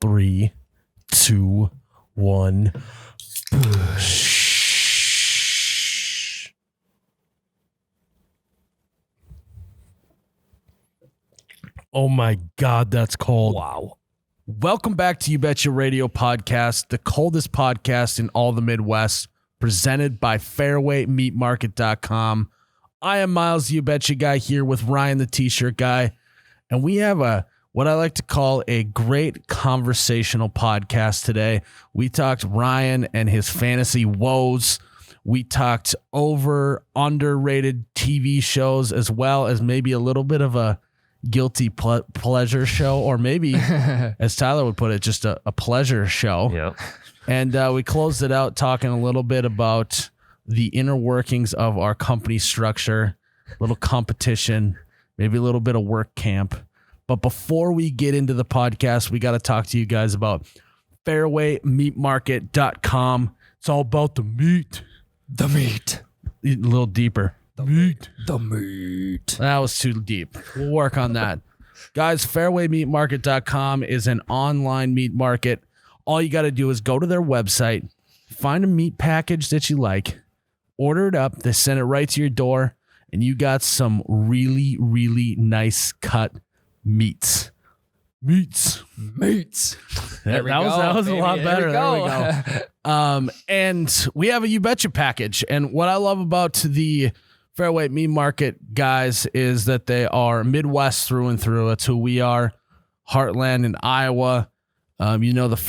3, 2, 1. Oh my God, that's cold. Wow. Welcome back to You Betcha Radio Podcast, the coldest podcast in all the Midwest, presented by fairwaymeatmarket.com. I am Miles, the You Betcha guy, here with Ryan, the t-shirt guy, and we have what I like to call a great conversational podcast today. We talked Ryan and his fantasy woes. We talked underrated TV shows, as well as maybe a little bit of a guilty pleasure show, or maybe, as Tyler would put it, just a pleasure show. Yep. And we closed it out talking a little bit about the inner workings of our company structure, a little competition, maybe a little bit of work camp. But before we get into the podcast, we got to talk to you guys about fairwaymeatmarket.com. It's all about the meat. The meat. A little deeper. The meat. That was too deep. We'll work on that. Guys, fairwaymeatmarket.com is an online meat market. All you got to do is go to their website, find a meat package that you like, order it up. They send it right to your door, and you got some really, really nice cut meats. That was a lot better. There we go. And we have a You Betcha package. And what I love about the Fairway Meat Market guys is that they are Midwest through and through. That's who we are. Heartland in Iowa. The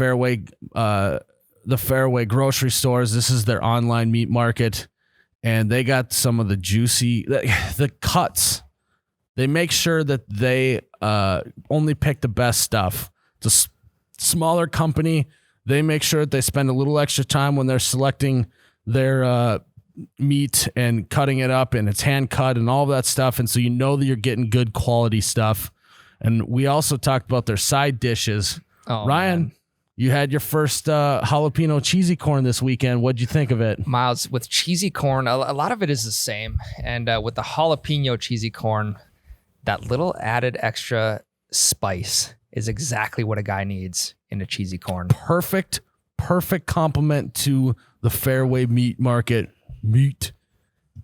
Fairway grocery stores. This is their online meat market, and they got some of the juicy the cuts. They make sure that they only pick the best stuff. It's a smaller company. They make sure that they spend a little extra time when they're selecting their meat and cutting it up, and it's hand cut and all of that stuff. And so you know that you're getting good quality stuff. And we also talked about their side dishes. Oh, Ryan, man. You had your first jalapeno cheesy corn this weekend. What'd you think of it? Miles, with cheesy corn, a lot of it is the same. And with the jalapeno cheesy corn, that little added extra spice is exactly what a guy needs in a cheesy corn. Perfect compliment to the Fairway Meat Market meat.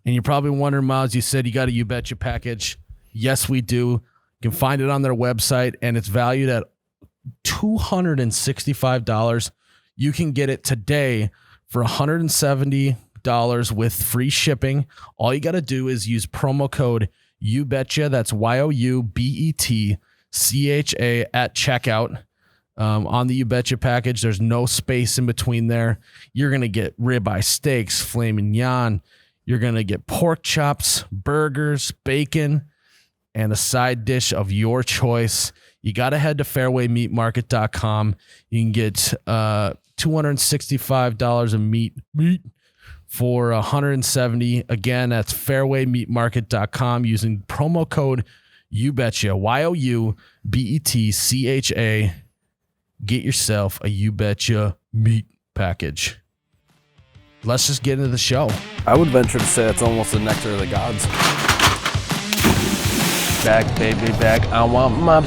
And you're probably wondering, Miles, you said you got a You Betcha package. Yes, we do. You can find it on their website, and it's valued at $265. You can get it today for $170 with free shipping. All you got to do is use promo code YouBetcha. That's YOUBETCHA at checkout. On the You Betcha package, there's no space in between there. You're going to get ribeye steaks, filet mignon. You're going to get pork chops, burgers, bacon, and a side dish of your choice. You got to head to fairwaymeatmarket.com. You can get $265 of meat for $170. Again, that's fairwaymeatmarket.com using promo code YouBetcha, YOUBETCHA. Get yourself a You Betcha meat package. Let's just get into the show. I would venture to say it's almost the nectar of the gods. Back, baby, back. I want my...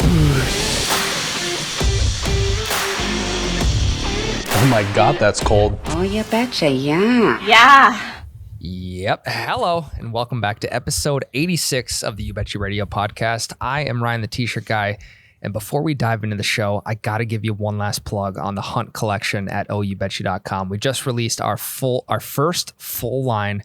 Oh my God, that's cold. Oh, you betcha, yeah. Yeah. Yep. Hello, and welcome back to episode 86 of the You Betcha Radio Podcast. I am Ryan, the t-shirt guy. And before we dive into the show, I got to give you one last plug on the Hunt collection at OUBetcha.com. We just released our first full line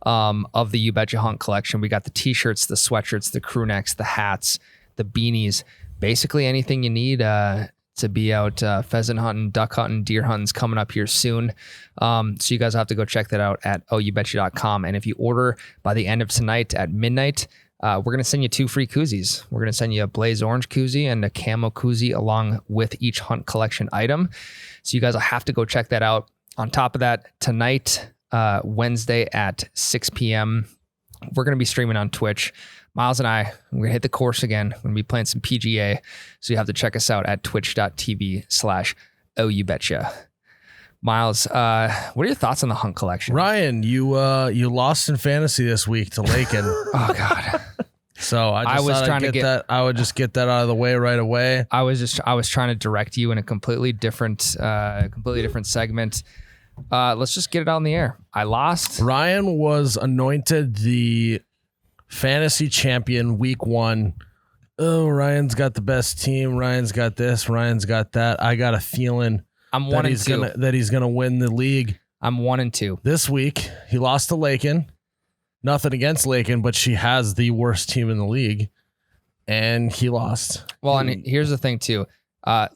of the You Betcha Hunt collection. We got the t-shirts, the sweatshirts, the crew necks, the hats, the beanies, basically anything you need to be out pheasant hunting, duck hunting, deer hunting's coming up here soon. So you guys have to go check that out at OUBetcha.com. And if you order by the end of tonight at midnight, we're going to send you 2 free koozies. We're going to send you a blaze orange koozie and a camo koozie along with each Hunt collection item. So you guys will have to go check that out. On top of that, tonight, Wednesday at 6 p.m., we're going to be streaming on Twitch. Miles and I, we're going to hit the course again. We're going to be playing some PGA. So you have to check us out at twitch.tv/OUBetcha. Miles, what are your thoughts on the Hunt collection? Ryan, you lost in fantasy this week to Lakin. Oh, God. So I was thought trying to I'd get that. I would just get that out of the way right away. I was trying to direct you in a completely different segment. Let's just get it out in the air. I lost. Ryan was anointed the fantasy champion week 1. Oh, Ryan's got the best team. Ryan's got this. Ryan's got that. I got a feeling I'm 1-2. that he's gonna win the league. I'm 1-2. This week he lost to Lakin. Nothing against Lakin, but she has the worst team in the league, and he lost. Well, and here's the thing too.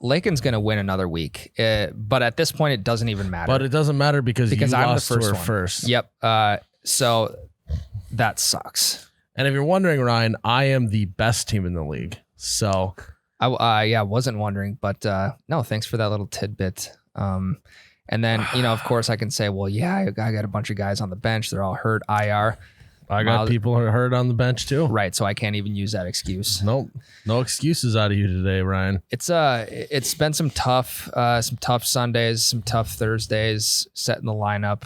Lakin's going to win another week, but at this point, it doesn't even matter. But it doesn't matter because you I'm lost the first to her one. first. Yep. So that sucks. And if you're wondering, Ryan, I am the best team in the league. So I wasn't wondering, but no, thanks for that little tidbit. And then, of course, I can say, well, yeah, I got a bunch of guys on the bench. They're all hurt, IR. I got people who are hurt on the bench too. Right, so I can't even use that excuse. Nope, no excuses out of you today, Ryan. It's been some tough Sundays, some tough Thursdays setting the lineup.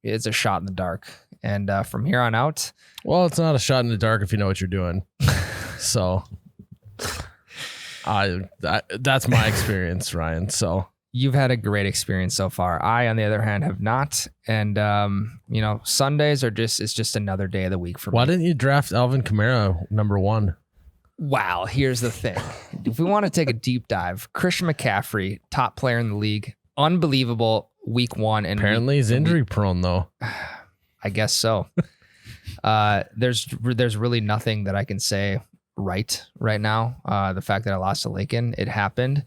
It's a shot in the dark, and from here on out, well, it's not a shot in the dark if you know what you're doing. So, that's my experience, Ryan. So. You've had a great experience so far. I, on the other hand, have not. And, Sundays it's just another day of the week for me. Why didn't you draft Alvin Kamara number 1? Wow. Here's the thing. If we want to take a deep dive, Christian McCaffrey, top player in the league, unbelievable week 1. And apparently he's injury prone though. I guess so. There's really nothing that I can say right now. The fact that I lost to Lakin, it happened.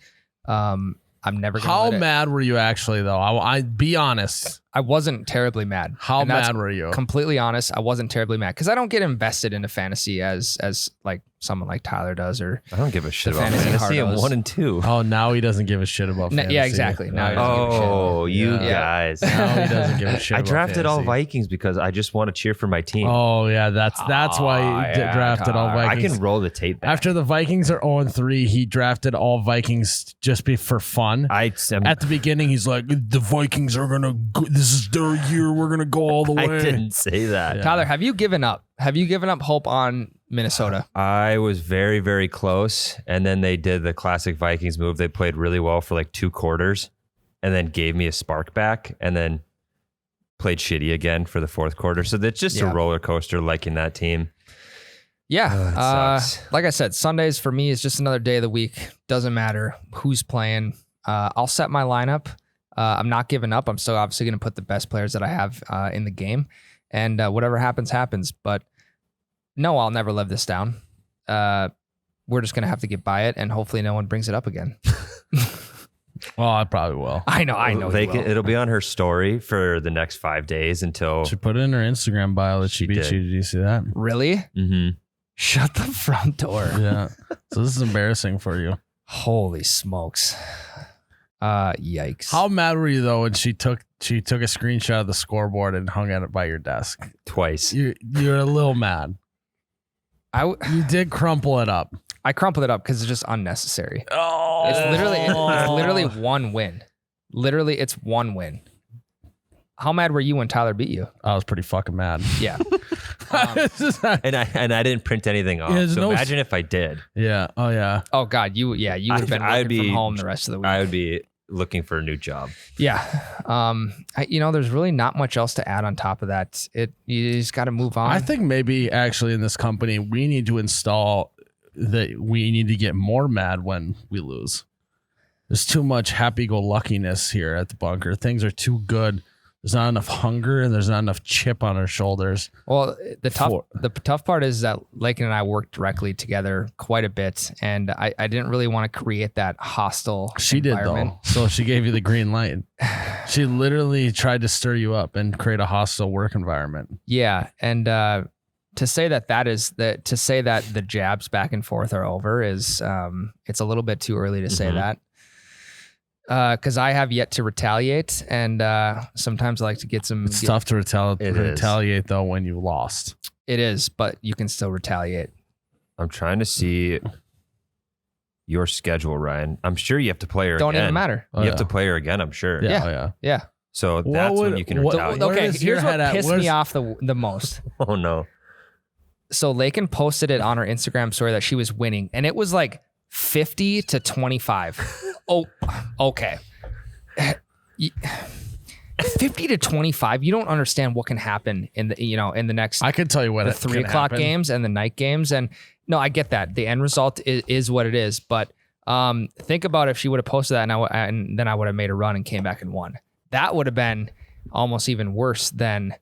I'm never going to How mad were you actually though? I be honest. I wasn't terribly mad. How mad were you? Completely honest, I wasn't terribly mad because I don't get invested into fantasy as like someone like Tyler does, or I don't give a shit the about fantasy fantasy. I'm hardos. 1 and 2. Oh, now he doesn't give a shit about fantasy. Yeah, exactly. Now he doesn't give a shit. Oh, you Yeah. guys. Now he doesn't give a shit. I about drafted all fantasy. Vikings because I just want to cheer for my team. Oh yeah, that's why he drafted all I Vikings. can roll the tape back. After the Vikings are 0-3, he drafted all Vikings just for fun. At the beginning, he's like, the Vikings are gonna go, this is their year, we're gonna go all the way. I didn't say that. Yeah. Tyler, have you given up? Have you given up hope on Minnesota? I was very, very close. And then they did the classic Vikings move. They played really well for like 2 quarters and then gave me a spark back and then played shitty again for the 4th quarter. So that's just a roller coaster liking that team. Yeah. It sucks. Like I said, Sundays for me is just another day of the week. Doesn't matter who's playing. I'll set my lineup. I'm not giving up. I'm still obviously going to put the best players that I have in the game. And whatever happens, happens. But no, I'll never live this down. We're just going to have to get by it, and hopefully no one brings it up again. Well, I probably will. I know. It'll be on her story for the next 5 days until... She put it in her Instagram bio that she beat did. you. Did you see that? Really? Mm-hmm. Shut the front door. Yeah. So this is embarrassing for you. Holy smokes. Yikes. How mad were you though when she took a screenshot of the scoreboard and hung it by your desk? Twice. You're a little mad. You did crumple it up. I crumpled it up because it's just unnecessary. Oh, It's literally one win. Literally, it's one win. How mad were you when Tyler beat you? I was pretty fucking mad. Yeah. And I didn't print anything off. Yeah, So imagine if I did. Yeah. Oh yeah. Oh God, you would have been working from home the rest of the week. I would be looking for a new job. Yeah. There's really not much else to add on top of that. You just got to move on. I think maybe actually in this company we need to install that we need to get more mad when we lose. There's too much happy-go-luckiness here at the bunker. Things are too good. There's not enough hunger and there's not enough chip on our shoulders. Well, the tough part is that Lakin and I worked directly together quite a bit, and I didn't really want to create that hostile She did environment. though. So she gave you the green light. She literally tried to stir you up and create a hostile work environment. Yeah, and to say that the jabs back and forth are over is it's a little bit too early to say that. Because I have yet to retaliate, and sometimes I like to get some. It's tough to retaliate though when you lost. It is, but you can still retaliate. I'm trying to see your schedule, Ryan. I'm sure you have to play her Don't again. even matter. You have to play her again, I'm sure. Yeah. Oh, yeah. Yeah. So that's when you can retaliate. Where Okay, is your here's head what at? pissed me off the most. Oh, no. So Lakin posted it on her Instagram story that she was winning, and it was like 50-25. Oh, okay. 50-25. You don't understand what can happen in the next. I can tell you what the 3 o'clock games and the night games, and no, I get that. The end result is what it is, but think about if she would have posted that and then I would have made a run and came back and won. That would have been almost even worse than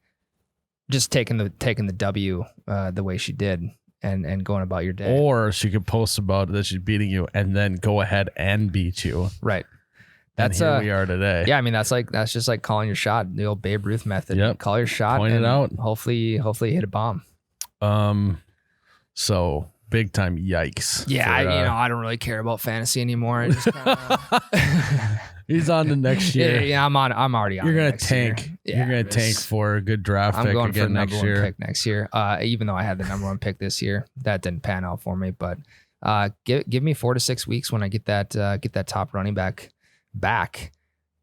just taking the W the way she did and going about your day. Or she could post about that she's beating you and then go ahead and beat you. Right. That's here we are today. Yeah, I mean that's just like calling your shot, the old Babe Ruth method. Yep. Call your shot, point it out. Hopefully you hit a bomb. So big time yikes. Yeah, I don't really care about fantasy anymore. I just kinda, he's on to next year. Yeah, I'm already on. You're gonna next tank. year. You're Yeah, gonna tank for a good draft I'm pick going for the again number next one year. pick next year. Even though I had the number one pick this year, that didn't pan out for me. But give me 4 to 6 weeks when I get that top running back.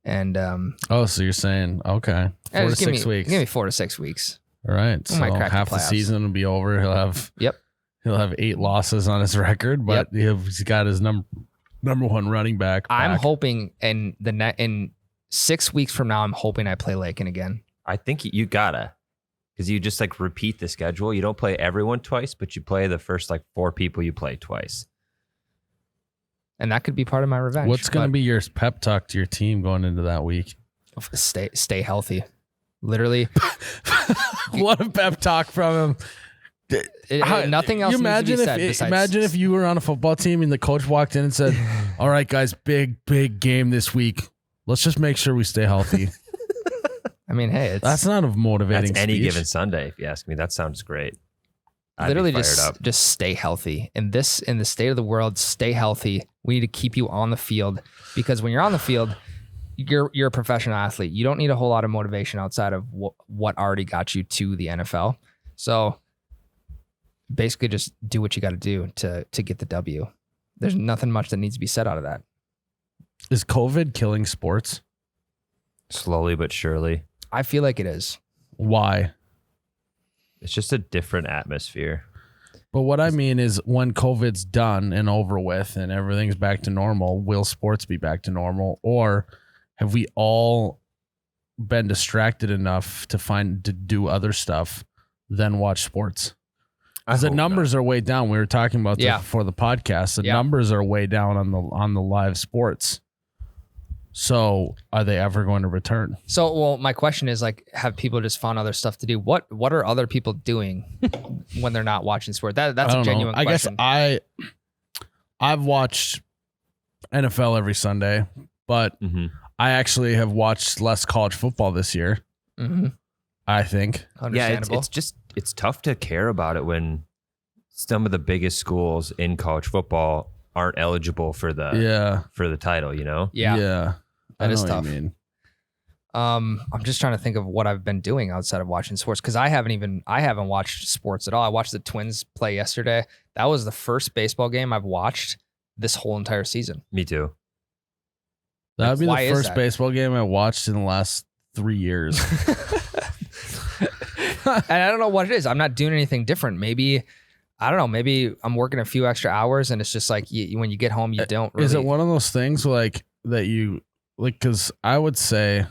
And So you're saying okay, 4 to 6 weeks. Give me 4 to 6 weeks. All right, so might crack the half the playoffs. season will be over. He'll have 8 losses on his record, but he's got his number one running back. I'm hoping in 6 weeks from now, I'm hoping I play Lakin again. I think you gotta, because you just like repeat the schedule. You don't play everyone twice, but you play the first like 4 people you play twice. And that could be part of my revenge. What's going to be your pep talk to your team going into that week? Stay healthy. Literally. What a pep talk from him. Nothing else needs to be said besides. Imagine if you were on a football team and the coach walked in and said, all right, guys, big game this week. Let's just make sure we stay healthy. I mean, hey, that's not a motivating That's any speech. given Sunday, if you ask me. That sounds great. Literally just stay healthy. In the state of the world, stay healthy. We need to keep you on the field, because when you're on the field, you're a professional athlete. You don't need a whole lot of motivation outside of what already got you to the NFL. So basically just do what you got to do to get the W. There's nothing much that needs to be said out of that. Is COVID killing sports? Slowly but surely. I feel like it is. Why? It's just a different atmosphere. But what I mean is when COVID's done and over with and everything's back to normal, will sports be back to normal? Or have we all been distracted enough to do other stuff than watch sports? Because the numbers are way down. We were talking about this before the podcast. The numbers are way down on the live sports. So are they ever going to return? So, well, my question is like, have people just found other stuff to do? What are other people doing when they're not watching sport? That's a genuine question. I guess I've watched NFL every Sunday, but I actually have watched less college football this year. Mm-hmm. I think. Understandable. Yeah, it's tough to care about it when some of the biggest schools in college football aren't eligible for the title, you know? Yeah. That is tough. What you mean. I'm just trying to think of what I've been doing outside of watching sports, because I haven't watched sports at all. I watched the Twins play yesterday. That was the first baseball game I've watched this whole entire season. Me too. That would be the why is first that? baseball game I watched in the last 3 years. And I don't know what it is. I'm not doing anything different. Maybe, I don't know, maybe I'm working a few extra hours and it's just like when you get home, you don't really. Is it one of those things like that you like? Because I would say,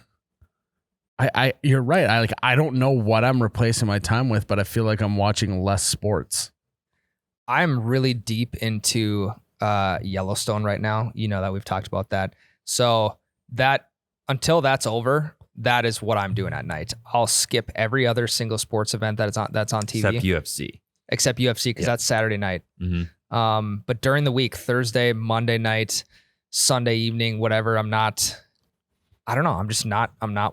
you're right. I don't know what I'm replacing my time with, but I feel like I'm watching less sports. I'm really deep into Yellowstone right now. You know that we've talked about that. So that until that's over, that is what I'm doing at night. I'll skip every other single sports event that's on TV. Except UFC, because that's Saturday night. Mm-hmm. But during the week, Thursday, Monday night, Sunday evening, whatever, I'm not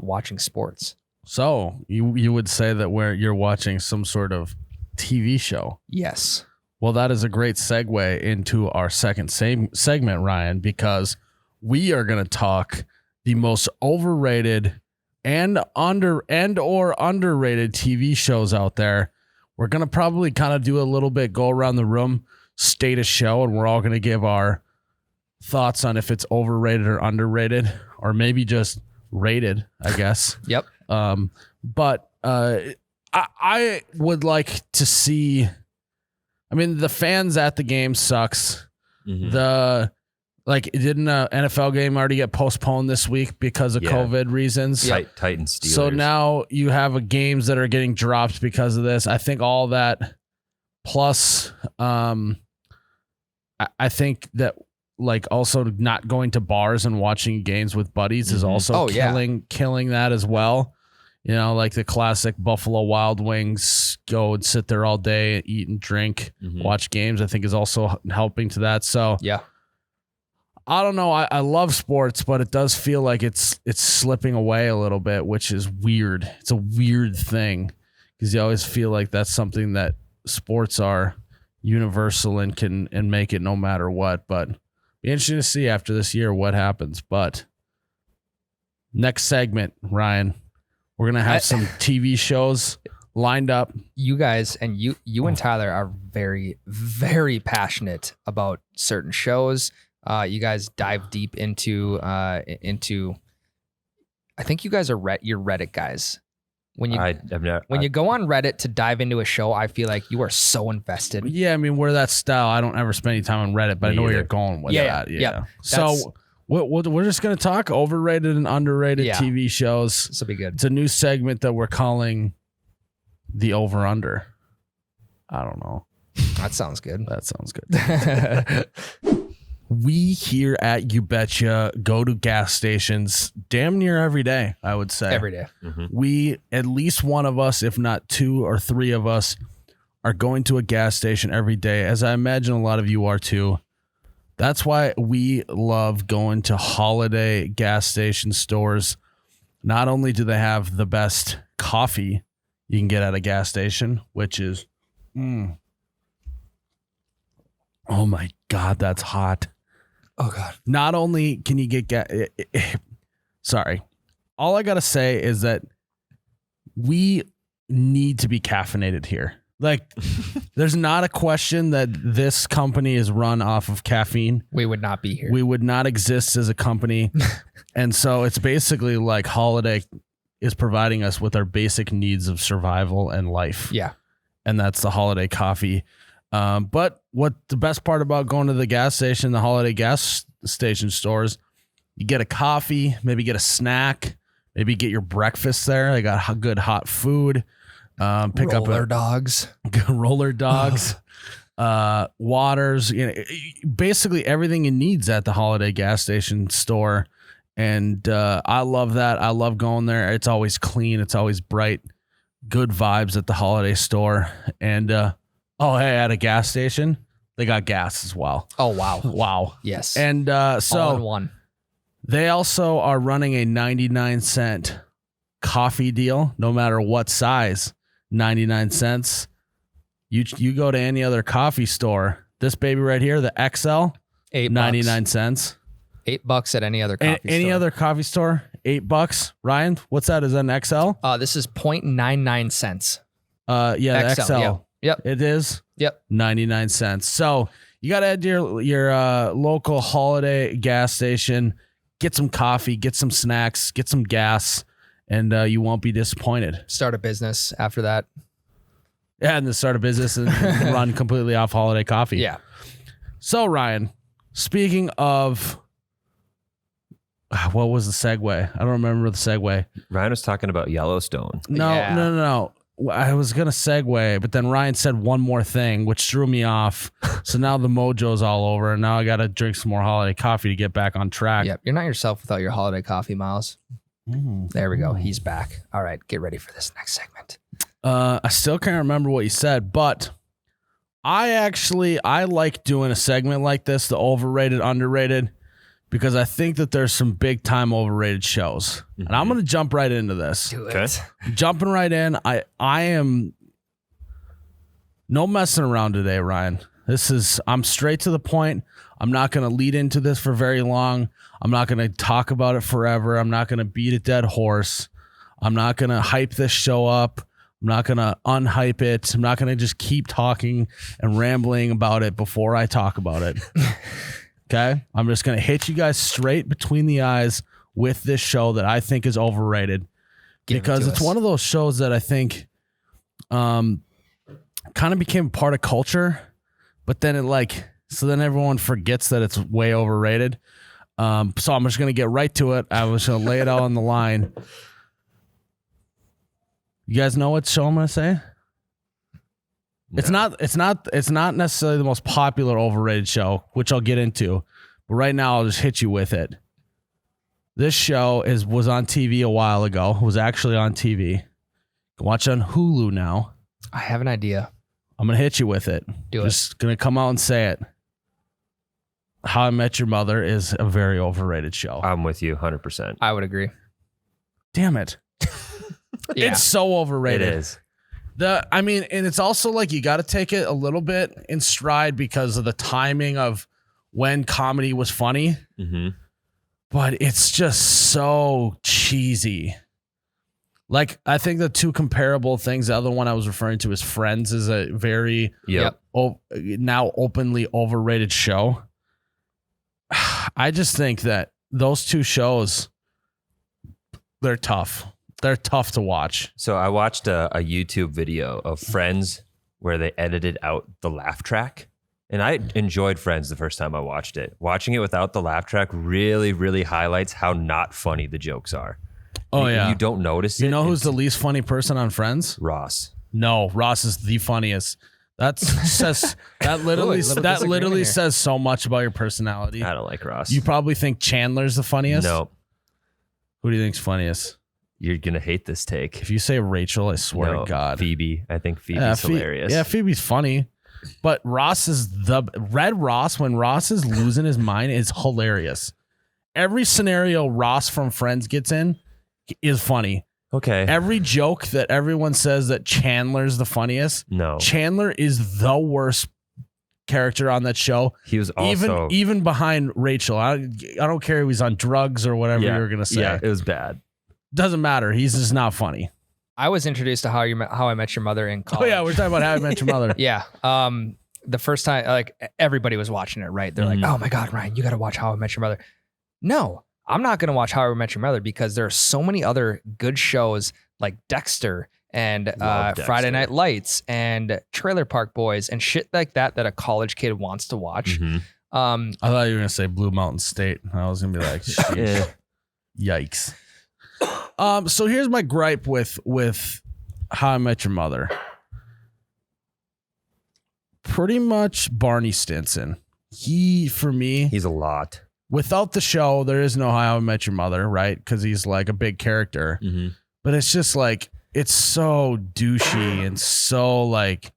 watching sports. So you would say that where you're watching some sort of TV show. Yes. Well, that is a great segue into our second segment, Ryan, because we are going to talk the most overrated and or underrated TV shows out there. We're going to probably kind of do a little bit, go around the room, state a show, and we're all going to give our thoughts on if it's overrated or underrated, or maybe just rated, I guess. Yep. But I would like to see mean, the fans at the game sucks. Mhm. Didn't an NFL game already get postponed this week because of COVID reasons? Titans Steelers. So now you have games that are getting dropped because of this. I think all that plus, I think that also not going to bars and watching games with buddies is also killing that as well. You know, like the classic Buffalo Wild Wings, go and sit there all day, eat and drink, watch games, I think is also helping to that. So Yeah. I don't know. I love sports, but it does feel like it's slipping away a little bit, which is weird. It's a weird thing because you always feel like that's something that sports are universal and can make it no matter what. But be interesting to see after this year what happens. But next segment, Ryan, we're gonna have some TV shows lined up. You guys and you and Tyler are very, very passionate about certain shows. You guys dive deep into. I think you guys are you're Reddit guys. When you go on Reddit to dive into a show, I feel like you are so invested. Yeah, I mean, we're that style. I don't ever spend any time on Reddit, but I know where you're going with that. Yeah. So we're just gonna talk overrated and underrated TV shows. This will be good. It's a new segment that we're calling the over under. I don't know. That sounds good. That sounds good. We here at You Betcha go to gas stations damn near every day, I would say. Every day. We, at least one of us, if not two or three of us, are going to a gas station every day, as I imagine a lot of you are too. That's why we love going to holiday gas station stores. Not only do they have the best coffee you can get at a gas station, which is, oh my God, that's hot. Oh God. Not only can you get sorry. All I got to say is that we need to be caffeinated here. Like, there's not a question that this company is run off of caffeine. We would not be here. We would not exist as a company. And so it's basically like Holiday is providing us with our basic needs of survival and life. Yeah. And that's the Holiday coffee. But what the best part about going to the gas station, the Holiday gas station stores, you get a coffee, maybe get a snack, maybe get your breakfast there. They got good hot food. Pick up roller dogs, waters, basically everything you needs at the Holiday gas station store. And I love that. I love going there. It's always clean. It's always bright. Good vibes at the Holiday store. And at a gas station, they got gas as well. Oh, wow. Wow. Yes. And so all in one. They also are running a 99-cent coffee deal, no matter what size. 99 cents. You go to any other coffee store, this baby right here, the XL, $8. 99 cents. $8 at any other coffee store. Any other coffee store, $8. Ryan, what's that? Is that an XL? This is 0.99 cents. Yeah, the XL. Yep. It is. Yep. 99 cents. So you got to head to your local Holiday gas station, get some coffee, get some snacks, get some gas, and you won't be disappointed. Start a business after that. Yeah, and then start a business and run completely off Holiday coffee. Yeah. So, Ryan, speaking of, what was the segue? I don't remember the segue. Ryan was talking about Yellowstone. No. I was going to segue, but then Ryan said one more thing, which threw me off. So now the mojo's all over, and now I got to drink some more Holiday coffee to get back on track. Yep. You're not yourself without your Holiday coffee, Miles. There we go. He's back. All right. Get ready for this next segment. I still can't remember what you said, but I like doing a segment like this, the overrated, underrated, because I think that there's some big time overrated shows. And I'm going to jump right into this. Do it. Okay. Jumping right in. I am no messing around today, Ryan. I'm straight to the point. I'm not going to lead into this for very long. I'm not going to talk about it forever. I'm not going to beat a dead horse. I'm not going to hype this show up. I'm not going to unhype it. I'm not going to just keep talking and rambling about it before I talk about it. Okay? I'm just going to hit you guys straight between the eyes with this show that I think is overrated. Because it's one of those shows that I think kind of became part of culture. but then so then everyone forgets that it's way overrated. So I'm just going to get right to it. I was going to lay it out on the line. You guys know what show I'm going to say? No. It's not necessarily the most popular overrated show, which I'll get into. But right now I'll just hit you with it. This show was on TV a while ago. It was actually on TV. You can watch it on Hulu now. I have an idea. I'm going to hit you with it. Just going to come out and say it. How I Met Your Mother is a very overrated show. I'm with you 100%. I would agree. Damn it. Yeah. It's so overrated. It is. And it's also like you got to take it a little bit in stride because of the timing of when comedy was funny. Mm-hmm. But it's just so cheesy. Like, I think the two comparable things, the other one I was referring to is Friends is a very now openly overrated show. I just think that those two shows, they're tough. They're tough to watch. So I watched a YouTube video of Friends where they edited out the laugh track. And I enjoyed Friends the first time I watched it. Watching it without the laugh track really, really highlights how not funny the jokes are. Oh, yeah. You don't notice it. You know who's the least funny person on Friends? Ross. No, Ross is the funniest. That literally says so much about your personality. I don't like Ross. You probably think Chandler's the funniest? No. Who do you think's funniest? You're going to hate this take. If you say Rachel, I swear to God. Phoebe. I think Phoebe's hilarious. Yeah, Phoebe's funny. But Ross is Red Ross, when Ross is losing his mind, is hilarious. Every scenario Ross from Friends gets in is funny. Okay. Every joke that everyone says that Chandler's the funniest. No. Chandler is the worst character on that show. He was also even behind Rachel. I don't care if he's on drugs or whatever you were gonna say. Yeah, it was bad. Doesn't matter. He's just not funny. I was introduced to How I Met Your Mother in college. Oh yeah, we're talking about How I Met Your Mother. Yeah. The first time, like, everybody was watching it, right? They're like, "Oh my God, Ryan, you got to watch How I Met Your Mother." No, I'm not going to watch How I Met Your Mother because there are so many other good shows like Dexter and Friday Night Lights and Trailer Park Boys and shit like that a college kid wants to watch. Mm-hmm. I thought you were gonna say Blue Mountain State. I was gonna be like, yikes. So here's my gripe with How I Met Your Mother. Pretty much Barney Stinson. For me, he's a lot. Without the show, there is no How I Met Your Mother, right? Because he's like a big character. Mm-hmm. But it's just like, it's so douchey and so like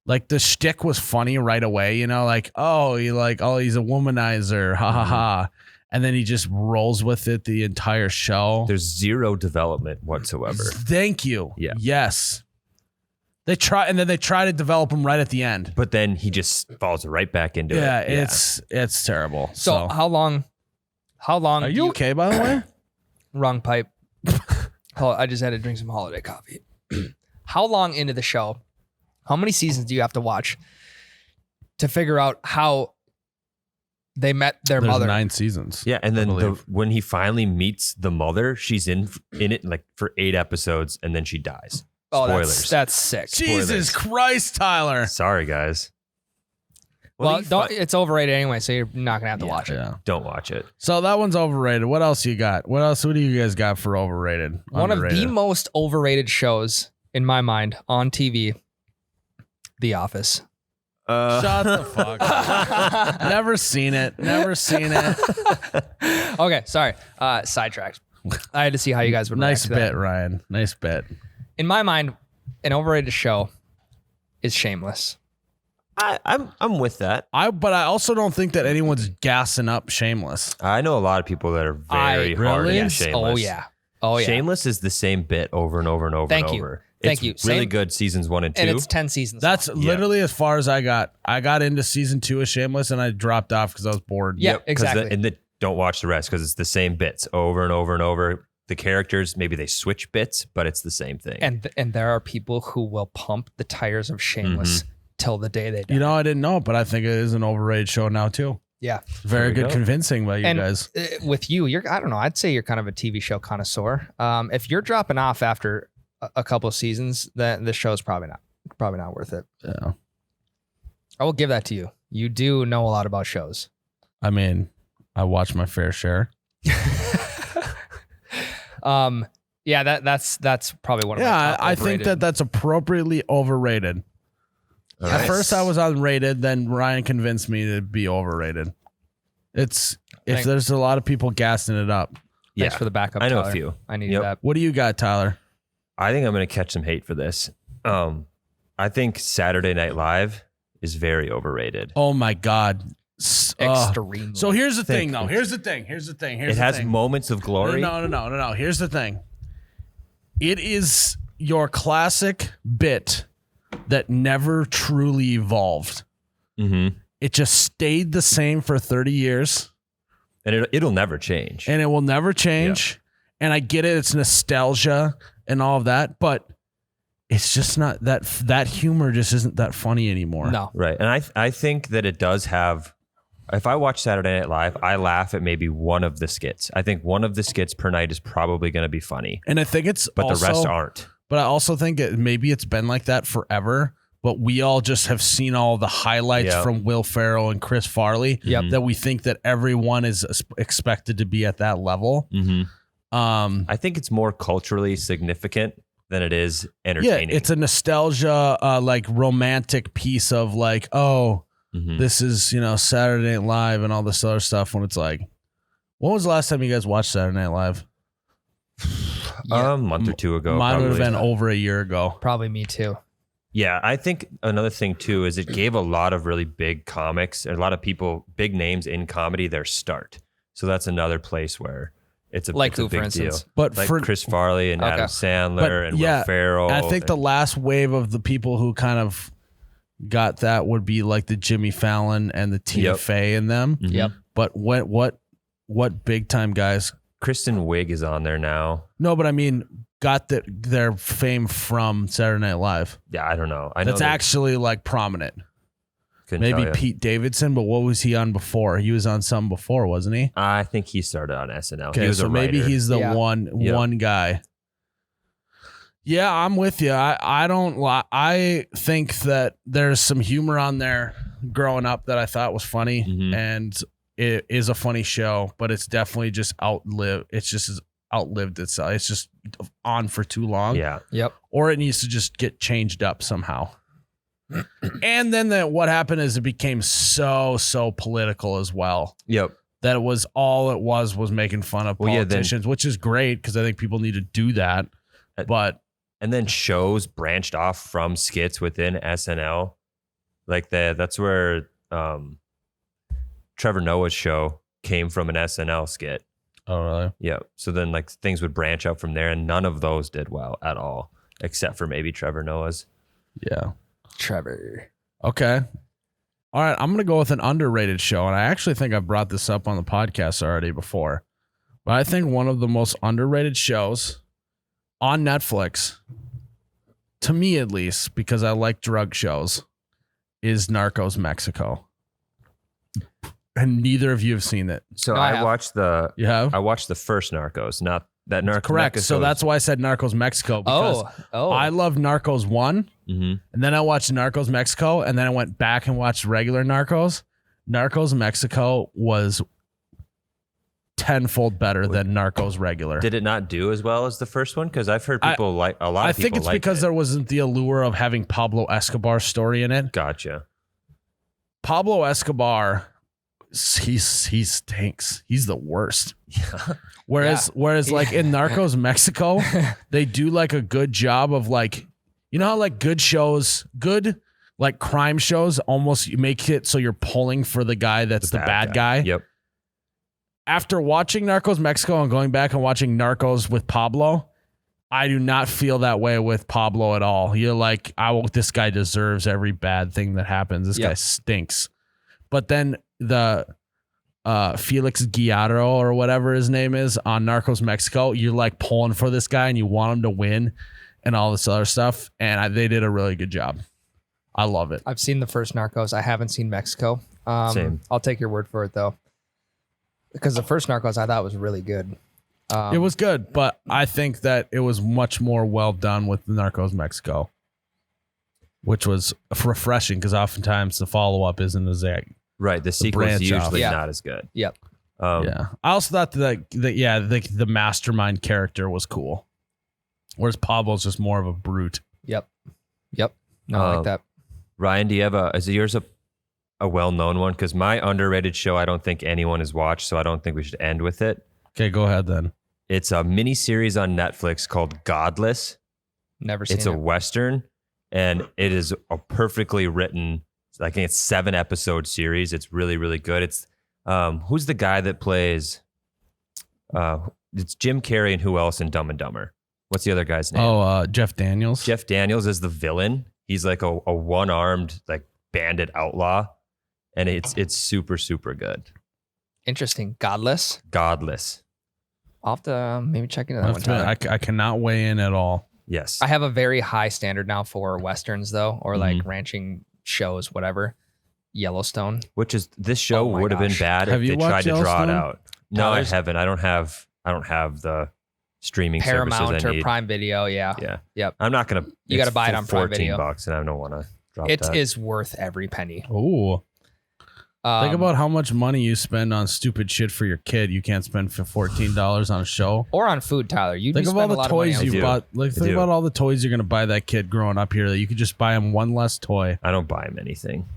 the shtick was funny right away, you know, like, he's a womanizer, ha ha ha. And then he just rolls with it the entire show. There's zero development whatsoever. Thank you. Yeah. Yes. They try to develop him right at the end. But then he just falls right back into it. Yeah, it's terrible. So how long are you okay, by the way? Wrong pipe. I just had to drink some holiday coffee. How long into the show, how many seasons do you have to watch to figure out how they met their mother? 9 seasons. Yeah, and then when he finally meets the mother, she's in it like for 8 episodes, and then she dies. Oh, Spoilers. that's sick. Jesus Christ, Tyler. Sorry, guys. Well, it's overrated anyway, so you're not gonna have to watch it. Yeah. Don't watch it. So that one's overrated. What else you got? What do you guys got for overrated? One Underrated? of the most overrated shows in my mind on TV, The Office. Shut the fuck up. Never seen it. Okay, sorry. Sidetracked. I had to see how you guys would Nice react to bit, that. Ryan. Nice bit. In my mind, an overrated show is Shameless. I'm with that. But I also don't think that anyone's gassing up Shameless. I know a lot of people that are very hard Really? against Shameless. Oh yeah. Shameless is the same bit over and over and over Thank and you. over. Thank you. It's really Same- good seasons 1 and 2. And it's 10 seasons. That's long. literally as far as I got. I got into season 2 of Shameless and I dropped off because I was bored. Yeah, exactly. And don't watch the rest because it's the same bits over and over and over. The characters, maybe they switch bits, but it's the same thing. And there are people who will pump the tires of Shameless till the day they die. You know, I didn't know, but I think it is an overrated show now too. Yeah. Very There we good go. convincing by you And guys. with you, I don't know, I'd say you're kind of a TV show connoisseur. If you're dropping off after a couple of seasons, then the show's probably not worth it. Yeah. I will give that to you. You do know a lot about shows. I mean, I watch my fair share. Yeah, that's probably one of my top I think overrated. that's appropriately overrated. At first I was unrated, then Ryan convinced me to be overrated. There's a lot of people gassing it up. Thanks for the backup. I know Tyler. a few. I needed that. What do you got, Tyler? I think I'm going to catch some hate for this. I think Saturday Night Live is very overrated. Oh my God. Extremely. So here's the thing, though. Here's the thing. It has moments of glory. No. Here's the thing. It is your classic bit that never truly evolved. Mm-hmm. It just stayed the same for 30 years. And it'll never change. And it will never change. Yeah. And I get it. It's nostalgia and all of that. But it's just not that humor just isn't that funny anymore. No. Right. And I think that it does have, if I watch Saturday Night Live, I laugh at maybe one of the skits. I think one of the skits per night is probably going to be funny. And I think it's but also, the rest aren't. But I also think maybe it's been like that forever. But we all just have seen all the highlights from Will Ferrell and Chris Farley that we think that everyone is expected to be at that level. Mm-hmm. I think it's more culturally significant than it is entertaining. Yeah, it's a nostalgia, like romantic piece of like, this is, Saturday Night Live and all this other stuff. When it's like, when was the last time you guys watched Saturday Night Live? A month or two ago. Mine would have probably. been over a year ago. Probably me too. Yeah, I think another thing too is it gave a lot of really big comics and a lot of people, big names in comedy, their start. So that's another place where it's a, like it's a who, big for instance? deal. But like for Chris Farley and Adam Sandler and Will Ferrell. I think the last wave of the people who kind of got that would be like the Jimmy Fallon and the Tina Fey and them. Mm-hmm. Yep. But what big time guys? Kristen Wiig is on there now. No, but I mean, got their fame from Saturday Night Live. Yeah, I don't know. I know That's actually like prominent. couldn't Maybe tell ya. Pete Davidson, but what was he on before? He was on some before, wasn't he? I think he started on SNL. Okay, he was so a maybe writer. he's the Yeah. one guy. Yeah, I'm with you. I think that there's some humor on there growing up that I thought was funny, Mhm. and it is a funny show, but it's definitely just outlived itself. It's just on for too long. Yeah. Yep. Or it needs to just get changed up somehow. And then what happened is it became so political as well. Yep. That it was making fun of politicians, which is great because I think people need to do that. But And then shows branched off from skits within SNL. Like that's where Trevor Noah's show came from an SNL skit. oh really? Yeah. So then like things would branch out from there and none of those did well at all, except for maybe Trevor Noah's. Yeah. Trevor. Okay. All right. I'm gonna go with an underrated show, and I actually think I've brought this up on the podcast already before. But I think one of the most underrated shows on Netflix, to me at least, because I like drug shows, is Narcos Mexico. And neither of you have seen it. So No, I I have. watched You have? I watched the first Narcos, not that Narcos. Correct. So that's why I said Narcos Mexico, because I love Narcos 1, Mm-hmm. and then I watched Narcos Mexico, and then I went back and watched regular Narcos. Narcos Mexico was tenfold better than Narcos regular. Did it not do as well as the first one? Because I've heard people like a lot I of people think it's liked because it. there wasn't the allure of having Pablo Escobar's story in it. Gotcha. Pablo Escobar, he stinks. He's the worst. Whereas like in Narcos Mexico, they do like a good job of like, you know how like good like crime shows almost make it so you're pulling for the guy that's the bad guy. Yep. After watching Narcos Mexico and going back and watching Narcos with Pablo, I do not feel that way with Pablo at all. You're like, this guy deserves every bad thing that happens. This guy stinks. But then the Felix Guijarro or whatever his name is on Narcos Mexico, you're like pulling for this guy and you want him to win and all this other stuff. And they did a really good job. I love it. I've seen the first Narcos. I haven't seen Mexico. Same. I'll take your word for it though, because the first Narcos I thought was really good. It was good, but I think that it was much more well done with the Narcos Mexico. which was refreshing because oftentimes the follow up isn't as that. Right. The sequel's branch off. usually Yeah. not as good. Yep. Yeah, I also thought the mastermind character was cool, whereas Pablo's just more of a brute. Yep. No, I like that. Ryan, do you have is yours a well-known one? Because my underrated show, I don't think anyone has watched, so I don't think we should end with it. Okay, go ahead then. It's a mini series on Netflix called Godless. Never seen It's it. a Western, and it is a perfectly written, I think it's 7-episode series. It's really, really good. It's who's the guy that plays? It's Jim Carrey and who else in Dumb and Dumber? What's the other guy's name? Oh, Jeff Daniels. Jeff Daniels is the villain. He's like a one-armed like bandit outlaw, and it's super, super good. Interesting. Godless. Godless. I'll have to maybe check into I that have one. to admit, Tyler. I cannot weigh in at all. Yes. I have a very high standard now for Westerns though, or like ranching shows, whatever. Yellowstone. Which is this show Oh my would have been gosh. bad Have if you they tried watched to draw it Yellowstone? out. No, Tyler's- I haven't. I don't have the streaming Paramount services I or need. Prime Video. Yeah. Yeah. Yep. I'm not gonna. You gotta it's buy it on Prime 14 Video. bucks, and I don't want to drop It that. is worth every penny. Ooh. Think Um, about how much money you spend on stupid shit for your kid. You can't spend for $14 on a show. or on food, Tyler. You Think do of all spend a the lot of money toys on you I do. bought. Like, I think do. about all the toys you're gonna buy that kid growing up here. That you could just buy him one less toy. I don't buy him anything.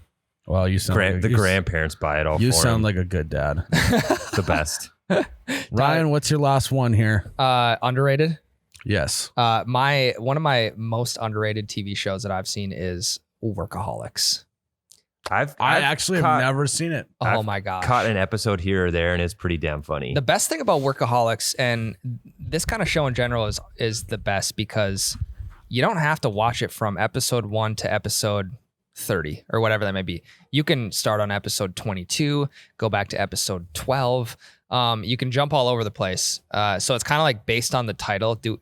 Well, you sound like, The grandparents buy it all You for sound him. like a good dad. The best. Ryan, what's your last one here? Underrated. Yes. One of my most underrated TV shows that I've seen is Workaholics. I I've actually have never seen it. Oh I've my gosh. caught an episode here or there, and it's pretty damn funny. The best thing about Workaholics, and this kind of show in general, is the best because you don't have to watch it from episode 1 to episode 30 or whatever that may be. You can start on episode 22, go back to episode 12. You can jump all over the place. So it's kind of like based on the title. Do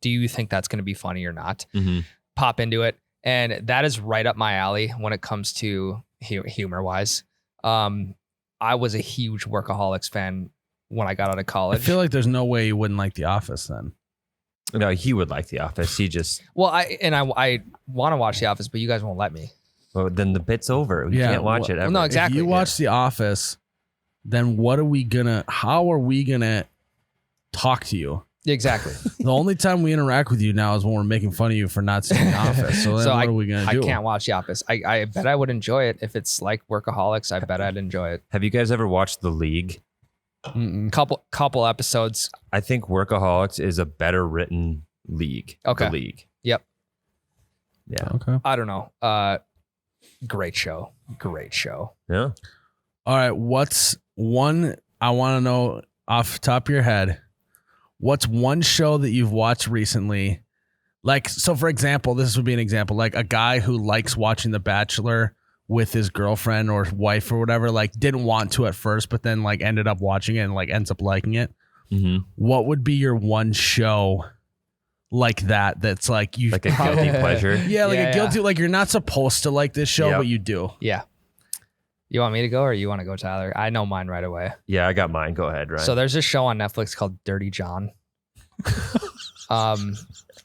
you think that's going to be funny or not? Mhm. Pop into it. And that is right up my alley when it comes to humor wise. I was a huge Workaholics fan when I got out of I college. feel like there's no way you wouldn't like The Office then. No, he would like The Office. He just, Well, I want to watch The Office, but you guys won't let me. well, then the bit's over. You Yeah, can't watch it well, ever. no, exactly. If you watch The Office, then how are we gonna talk to you? Exactly. The only time we interact with you now is when we're making fun of you for not seeing The Office. So then So what are we gonna I do? can't watch The Office. I bet I would enjoy it if it's like Workaholics. I bet I'd enjoy it. Have you guys ever watched The League? Mm-mm. Couple episodes. I think Workaholics is a better written league. Okay. The League. Yep. Yeah. Okay. I don't know. Great show. Yeah. All right. What's one I want to know off the top of your head? What's one show that you've watched recently? Like, so for example, this would be an example, like a guy who likes watching The Bachelor with his girlfriend or wife or whatever, like didn't want to at first, but then like ended up watching it and like ends up liking it. Mm-hmm. What would be your one show like that? That's like you Like a guilty pleasure. Yeah, like Yeah, a guilty, like you're not supposed to like this show, Yep. but you do. Yeah. You want me to go or you want to go, Tyler? I know mine right away. Yeah, I got mine. Go ahead, Ryan. So there's this show on Netflix called Dirty John.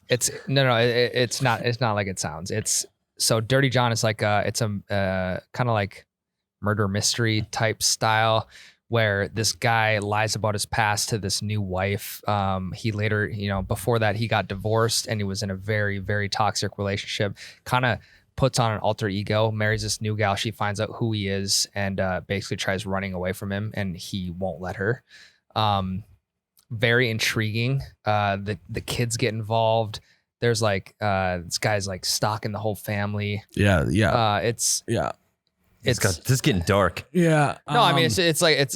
It's it's not like it sounds. It's so Dirty John is like it's a kind of like murder mystery type style where this guy lies about his past to this new wife. He later, before that he got divorced and he was in a very, very toxic relationship. Kind of puts on an alter ego, marries this new gal. She finds out who he is and basically tries running away from him, and he won't let her. Very intriguing. The kids get involved. There's like this guy's like stalking the whole family. Yeah. It's this is getting dark. Yeah. no, I mean it's like it's